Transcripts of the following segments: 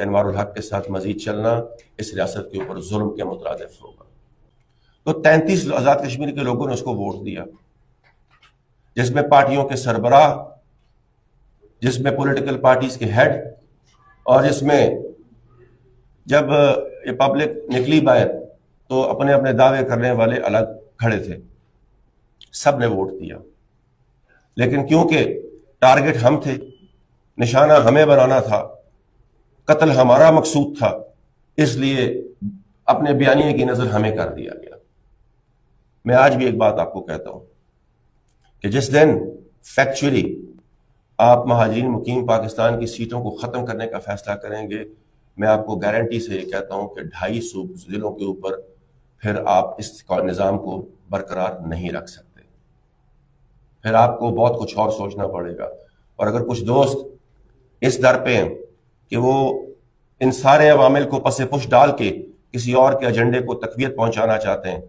کہ انوار الحق کے ساتھ مزید چلنا اس ریاست کے اوپر ظلم کے مترادف ہوگا۔ تو 33 آزاد کشمیر کے لوگوں نے اس کو ووٹ دیا، جس میں پارٹیوں کے سربراہ، جس میں پولیٹیکل پارٹیز کے ہیڈ، اور جس میں جب یہ پبلک نکلی باہر تو اپنے اپنے دعوے کرنے والے الگ کھڑے تھے، سب نے ووٹ دیا۔ لیکن کیونکہ ٹارگٹ ہم تھے، نشانہ ہمیں بنانا تھا، قتل ہمارا مقصود تھا، اس لیے اپنے بیانیے کی نظر ہمیں کر دیا گیا۔ میں آج بھی ایک بات آپ کو کہتا ہوں کہ جس دن فیکچولی آپ مہاجرین مقیم پاکستان کی سیٹوں کو ختم کرنے کا فیصلہ کریں گے، میں آپ کو گارنٹی سے یہ کہتا ہوں کہ 250 ضلعوں کے اوپر پھر آپ اس نظام کو برقرار نہیں رکھ سکتے، پھر آپ کو بہت کچھ اور سوچنا پڑے گا۔ اور اگر کچھ دوست اس در پہ ہیں کہ وہ ان سارے عوامل کو پس پش ڈال کے کسی اور کے ایجنڈے کو تقویت پہنچانا چاہتے ہیں،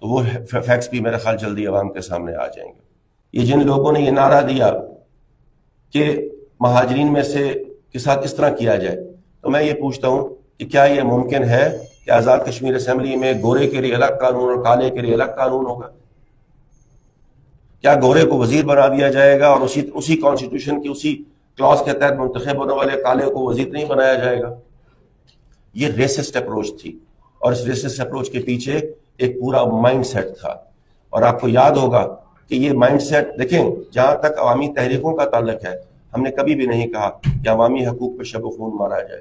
تو وہ فیکٹس بھی میرے خیال جلدی عوام کے سامنے آ جائیں گے۔ یہ جن لوگوں نے یہ نعرہ دیا کہ مہاجرین میں سے کے ساتھ اس طرح کیا جائے، تو میں یہ پوچھتا ہوں کہ کیا یہ ممکن ہے کہ آزاد کشمیر اسمبلی میں گورے کے لیے الگ قانون اور کالے کے لیے الگ قانون ہوگا؟ کیا گورے کو وزیر بنا دیا جائے گا اور اسی کانسٹیٹیوشن کی اسی کلاس کے تحت منتخب ہونے والے کالے کو وزیر نہیں بنایا جائے گا؟ یہ ریسسٹ اپروچ تھی، اور اس ریسسٹ اپروچ کے پیچھے ایک پورا مائنڈ سیٹ تھا۔ اور آپ کو یاد ہوگا کہ یہ مائنڈ سیٹ دیکھیں، جہاں تک عوامی تحریکوں کا تعلق ہے، ہم نے کبھی بھی نہیں کہا کہ عوامی حقوق پہ شب و خون مارا جائے۔